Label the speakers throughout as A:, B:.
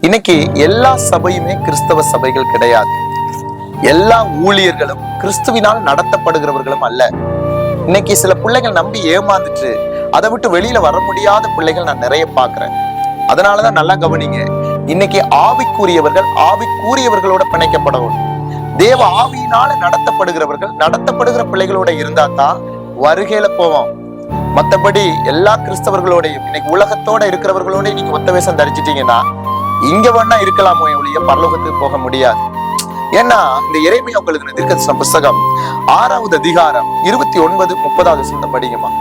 A: இன்னைக்கு எல்லா சபையுமே கிறிஸ்தவ சபைகள் கிடையாது. எல்லா ஊழியர்களும் கிறிஸ்துவினால் நடத்தப்படுகிறவர்களும் அல்ல. இன்னைக்கு சில பிள்ளைகள் நம்பி ஏமாந்துட்டு அதை விட்டு வெளியில வர முடியாத பிள்ளைகள் நான் நிறைய பாக்குறேன். அதனாலதான் நல்லா கவனிங்க, இன்னைக்கு ஆவிக்குரியவர்கள் ஆவிக்குரியவர்களோட பிணைக்கப்படவும், தேவ ஆவியினால நடத்தப்படுகிற பிள்ளைகளோட இருந்தா தான் வருகையில போவோம். மத்தபடி எல்லா கிறிஸ்தவர்களோடையும் இன்னைக்கு உலகத்தோட இருக்கிறவர்களோட இன்னைக்கு ஒத்த வேஷம் தரிச்சிட்டீங்கன்னா இங்க வேணா இருக்கலாமோ ஒழிய பரலோகத்துக்கு போக முடியாது. ஏன்னா இந்த எரேமியா உங்களுக்கு தீர்க்கதரிசன புஸ்தகம் 6வது அதிகாரம் 29, 30 படிங்கம்மா.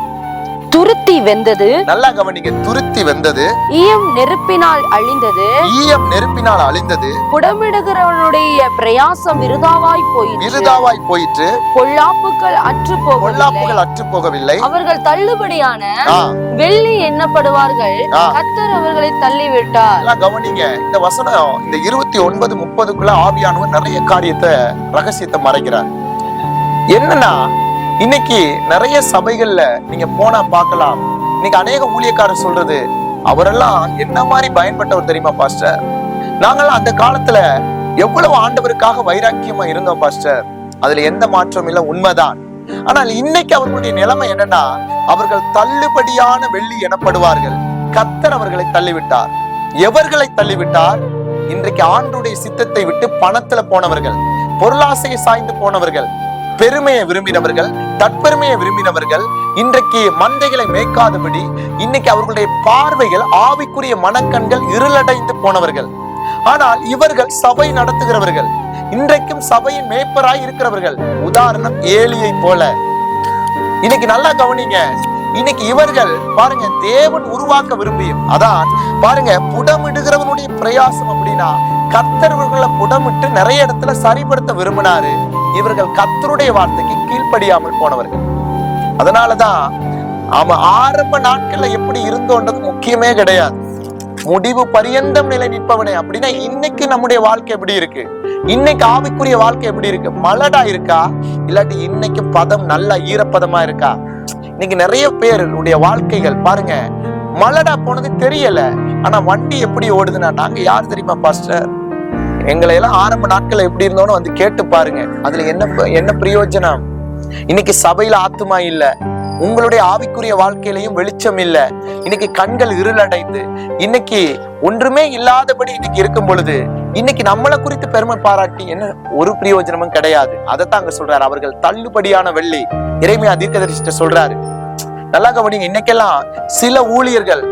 B: துருத்தி வெந்தது,
A: நல்லா கவனிங்க, துருத்தி வெந்தது,
B: ஈயம் நெருப்பினால் அழிந்தது, புடமிடுகிறவனுடைய பிரயாசம் விருதாவாய் போயிற்று, பொல்லாப்புகள் அற்று போகவில்லை, அவர்கள் தள்ளுபடியான வெள்ளி எண்ணப்படுவார்கள், கர்த்தர் அவர்களை தள்ளிவிட்டார்.
A: கவனிங்க, இந்த வசனம் இந்த 29, 30 ஆவியானவர் நிறைய காரியத்தை ரகசியத்தை மறைக்கிறார். என்னன்னா இன்னைக்கு நிறைய சபைகள்ல நீங்க போனா பார்க்கலாம். இன்னைக்கு அநேக ஊழியக்காரர் சொல்றது, அவரெல்லாம் என்ன மாதிரி பயன்பட்டவர் தெரியுமா பாஸ்டர், நாங்கெல்லாம் அந்த காலத்துல எவ்வளவு ஆண்டவருக்காக வைராக்கியமா இருந்தோம் பாஸ்டர், அதுல எந்த மாற்றம் இல்லை, உண்மைதான். ஆனால் இன்னைக்கு அவர்களுடைய நிலைமை என்னன்னா, அவர்கள் தள்ளுபடியான வெள்ளி எனப்படுவார்கள், கர்த்தர் அவர்களை தள்ளிவிட்டார். எவர்களை தள்ளிவிட்டார்? இன்றைக்கு ஆண்டவருடைய சித்தத்தை விட்டு பணத்துல போனவர்கள், பொருளாசையை சாய்ந்து போனவர்கள், பெருமையை விரும்பினவர்கள், தற்பெருமையை விரும்பினவர்கள், இன்றைக்கு மந்தைகளை மேய்க்காதபடி இன்னைக்கு அவர்களுடைய பார்வைகள் ஆவிக்குரிய மனக்கண்கள் இருளடைந்து போனவர்கள். ஆனால் இவர்கள் சபை நடத்துகிறவர்கள், இன்றைக்கும் சபையின் மேய்ப்பராய் இருக்கிறவர்கள். உதாரணம் ஏலியை போல. இன்னைக்கு நல்லா கவனிங்க, இன்னைக்கு இவர்கள் பாருங்க, தேவன் உருவாக்க விரும்பியும், அதான் பாருங்க, புடமிடுகிறவனுடைய பிரயாசம் அப்படின்னா கர்த்தர்களை புடமிட்டு நிறைய இடத்துல சரிப்படுத்த விரும்பினாரு. இவர்கள் கர்த்தருடைய வார்த்தைக்கு கீழ்ப்படியாமல் போனவர்கள். அதனாலதான் அவன் ஆரம்ப நாட்கள்ல எப்படி இருந்தோன்றது முக்கியமே கிடையாது, முடிவு பரியந்தம் நிலை நிற்பவனே. அப்படின்னா இன்னைக்கு நம்முடைய வாழ்க்கை எப்படி இருக்கு, இன்னைக்கு ஆவிக்குரிய வாழ்க்கை எப்படி இருக்கு, மலடா இருக்கா, இல்லாட்டி இன்னைக்கு பதம் நல்ல ஈரப்பதமா இருக்கா? இன்னைக்கு நிறைய பேருடைய வாழ்க்கைகள் பாருங்க, மலடா போனது தெரியல. ஆனா வண்டி எப்படி ஓடுதுன்னா, நாங்க யார் தெரியுமா பாஸ்டர், எங்களை எல்லாம் ஆரம்ப நாட்கள் எப்படி இருந்தோன்னு வந்து கேட்டு பாருங்க, அதுல என்ன பிரயோஜனம்? இன்னைக்கு சபையில ஆத்துமா இல்ல, உங்களுடைய ஆவிக்குரிய வாழ்க்கையிலையும் வெளிச்சம் இல்ல, இன்னைக்கு கண்கள் இருளடைந்து இன்னைக்கு ஒன்றுமே இல்லாதபடி இன்னைக்கு இருக்கும் பொழுது இன்னைக்கு நம்மளை குறித்து பெருமை பாராட்டி என்ன ஒரு பிரயோஜனமும் கிடையாது. அதைத்தான் அங்க சொல்றாரு, அவர்கள் தள்ளுபடியான வெள்ளி. எரேமியா தீர்க்கதரிசிட்ட சொல்றாரு. நல்லா கவனிங்க, இன்னைக்கெல்லாம் சில ஊழியர்கள்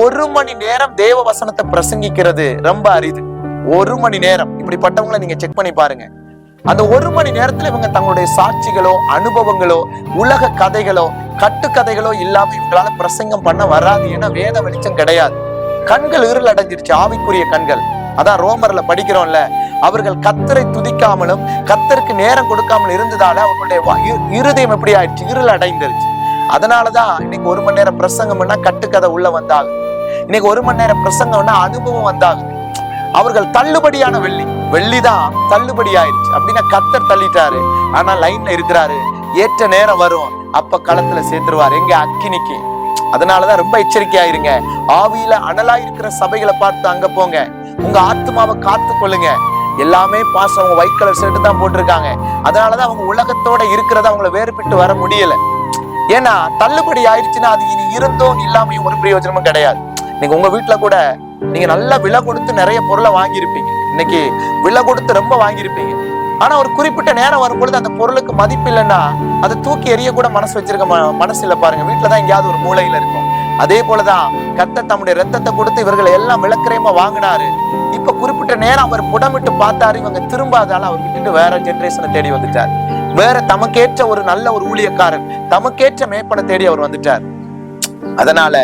A: 1 மணி நேரம் தேவ வசனத்தை பிரசங்கிக்கிறது ரொம்ப அரிது. 1 மணி நேரம். இப்படிப்பட்டவங்களை நீங்க செக் பண்ணி பாருங்க. அந்த 1 மணி நேரத்துல இவங்க தங்களுடைய சாட்சிகளோ அனுபவங்களோ உலக கதைகளோ கட்டுக்கதைகளோ இல்லாம இவங்களால பிரசங்கம் பண்ண வராது. ஏன்னா வேத வெளிச்சம் கிடையாது, கண்கள் இருள் அடைஞ்சிருச்சு, ஆவிக்குரிய கண்கள். அதான் ரோமர்ல படிக்கிறோம்ல, அவர்கள் கர்த்தரை துதிக்காமலும் கர்த்தருக்கு நேரம் கொடுக்காமல் இருந்ததால அவர்களுடைய இருதயம் எப்படி ஆயிடுச்சு, இருள் அடைந்துருச்சு. அதனாலதான் இன்னைக்கு 1 மணி நேரம் பிரசங்கம்னா கட்டுக்கதை உள்ள வந்தாங்க, இன்னைக்கு 1 மணி நேரம் பிரசங்கம்னா அனுபவம் வந்தாங்க. அவர்கள் தள்ளுபடியான வெள்ளிதான் தள்ளுபடி ஆயிடுச்சு. அப்படின்னா கர்த்தர் தள்ளிட்டாரு, ஆனா லைன்ல இருக்கிறாரு, ஏற்ற நேரம் வரும், அப்ப களத்துல சேர்த்துருவாரு, எங்க அக்கினிக்கு. அதனாலதான் ரொம்ப எச்சரிக்கையாயிருங்க. ஆவியில அனலா இருக்கிற சபைகளை பார்த்து அங்க போங்க, உங்க ஆத்மாவை காத்து கொள்ளுங்க. எல்லாமே பாசம், அவங்க ஒயிட் கலர் ஷர்ட் தான் போட்டிருக்காங்க. அதனாலதான் அவங்க உலகத்தோட இருக்கிறத அவங்கள வேறுபட்டு வர முடியல. ஏன்னா தள்ளுபடி ஆயிடுச்சுன்னா அது இனி இருந்தோம் இல்லாமையும் ஒரு பிரயோஜனமும் கிடையாது. நீங்க உங்க வீட்டுல கூட நீங்க நல்லா விலை கொடுத்து நிறைய பொருளை வாங்கியிருப்பீங்க, இன்னைக்கு விலை கொடுத்து ரொம்ப வாங்கியிருப்பீங்க. ஆனா ஒரு குறிப்பிட்ட நேரம் வரும்பொழுது அந்த பொருளுக்கு மதிப்பு இல்லைன்னா அதை தூக்கி எறிய கூட மனசு வச்சிருக்க மனசு இல்ல. பாருங்க, வீட்டுலதான் எங்கேயாவது ஒரு மூலையில இருக்கும். அதே போலதான் கர்த்தர் தம்முடைய ரத்தத்தை கொடுத்து இவர்களை எல்லாம் விளக்கரேமா வாங்கினாரு. இப்ப குறிப்பிட்ட நேரம் அவர் புடமிட்டு பார்த்தாரு, இவங்க திரும்பாதால அவர் விட்டுட்டு வேற ஜெனரேஷனை தேடி வந்துட்டார். வேற தமக்கேற்ற ஒரு நல்ல ஒரு ஊழியக்காரன், தமக்கேற்ற மேய்ப்பனை தேடி அவர் வந்துட்டார். அதனால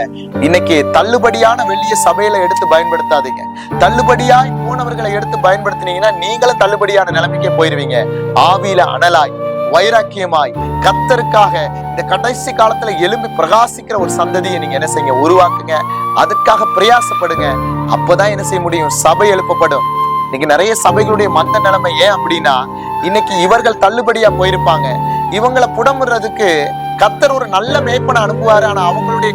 A: இன்னைக்கு தள்ளுபடியான வெள்ளிய சபையில எடுத்து பயன்படுத்தாதீங்க. தள்ளுபடியாய் போனவர்களை எடுத்து பயன்படுத்தினீங்கன்னா நீங்களும் தள்ளுபடியான நிலைமைக்கே போயிருவீங்க. ஆவியில அனலாய் வைராக்கியமாய் கர்த்தருக்காக இந்த கடைசி காலத்துல எழும்பி பிரகாசிக்கிற ஒரு சந்ததியை நீங்க என்ன செய்யுங்க, உருவாக்குங்க. அதுக்காக பிரயாசப்படுங்க. அப்பதான் என்ன செய்ய முடியும், சபை எழுப்பப்படும். இன்னைக்கு நிறைய சபைகளுடைய மந்த நிலைமை ஏன் அப்படின்னா, இன்னைக்கு இவர்கள் தள்ளுபடியா போயிருப்பாங்க, இவங்களை புடமுறதுக்கு கர்த்தர் ஒரு நல்ல மேய்ப்பனை அனுப்புவாரு. ஆனா அவங்களுடைய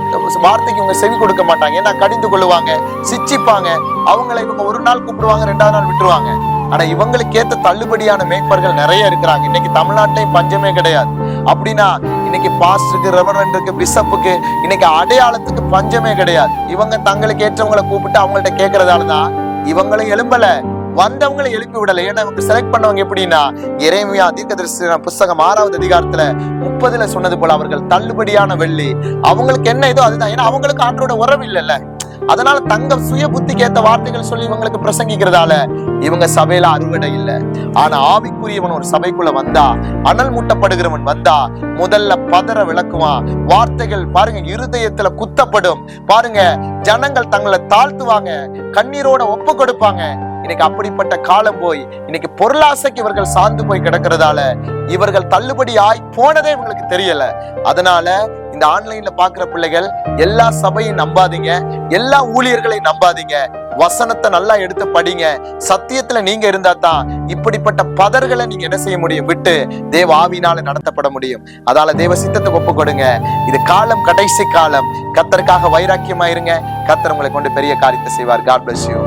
A: வார்த்தைக்கு இவங்க செவி கொடுக்க மாட்டாங்க. ஏன்னா கடிந்து கொள்ளுவாங்க, சிச்சிப்பாங்க. அவங்களை இவங்க ஒரு நாள் கூப்பிடுவாங்க, 2வது நாள் விட்டுருவாங்க. ஆனா இவங்களுக்கு ஏத்த தள்ளுபடியான மேய்ப்பர்கள் நிறைய இருக்கிறாங்க. இன்னைக்கு தமிழ்நாட்டிலையும் பஞ்சமே கிடையாது. அப்படின்னா இன்னைக்கு பாஸ்டருக்கு, ரெவரண்டுக்கு, பிஷப்புக்கு இன்னைக்கு அடையாளத்துக்கு பஞ்சமே கிடையாது. இவங்க தங்களுக்கு ஏற்றவங்களை கூப்பிட்டு அவங்கள்ட்ட கேட்கறதாலதான் இவங்களும் எழும்பல, வந்தவங்களை எழுப்பி விடல. ஏன்னா இவங்க செலக்ட் பண்ணவங்க எப்படின்னா, எரேமியா தீர்க்கதரிசன புஸ்தகம் 6வது அதிகாரத்துல 30 சொன்னது போல அவர்கள் தள்ளுபடியான வெள்ளி. அவங்களுக்கு என்ன இதோ அதுதான். ஏன்னா அவங்களுக்கு ஆண்டோட உறவு இல்லைல்ல. அதனால தங்க சுய புத்திக்கு ஏத்த வார்த்தைகள் சொல்லி இவங்களுக்கு பிரசங்கிக்கிறதால இவங்க சபையில அறுவடை இல்லை. ஆனா ஆவிக்குரியவன் ஒரு சபைக்குள்ள வந்தா, அனல் மூட்டப்படுகிறவன் வந்தா முதல்ல பதற விளக்குவான். வார்த்தைகள் பாருங்க இருதயத்துல குத்தப்படும். பாருங்க ஜனங்கள் தங்களை தாழ்த்துவாங்க, கண்ணீரோட ஒப்பு கொடுப்பாங்க. இன்னைக்கு அப்படிப்பட்ட காலம் போய் இன்னைக்கு பொருளாசைக்கு இவர்கள் சார்ந்து போய் கிடக்கிறதால இவர்கள் தள்ளுபடி ஆய் போனதே இவங்களுக்கு தெரியல. அதனால இந்த ஆன்லைன்ல பாக்குற பிள்ளைகள் எல்லா சபையும் நம்பாதீங்க, எல்லா ஊழியர்களையும் நம்பாதீங்க. வசனத்தை நல்லா எடுத்து படிங்க. சத்தியத்துல நீங்க இருந்தா தான் இப்படிப்பட்ட பதர்களை நீங்க என்ன செய்ய முடியும், விட்டு தேவ ஆவியினால நடத்தப்பட முடியும். அதால தேவ சித்தத்துக்கு ஒப்பு கொடுங்க. இது காலம், கடைசி காலம். கர்த்தருக்காக வைராக்கியமா இருங்க. கர்த்தர் உங்களை கொண்டு பெரிய காரியத்தை செய்வார். God bless you.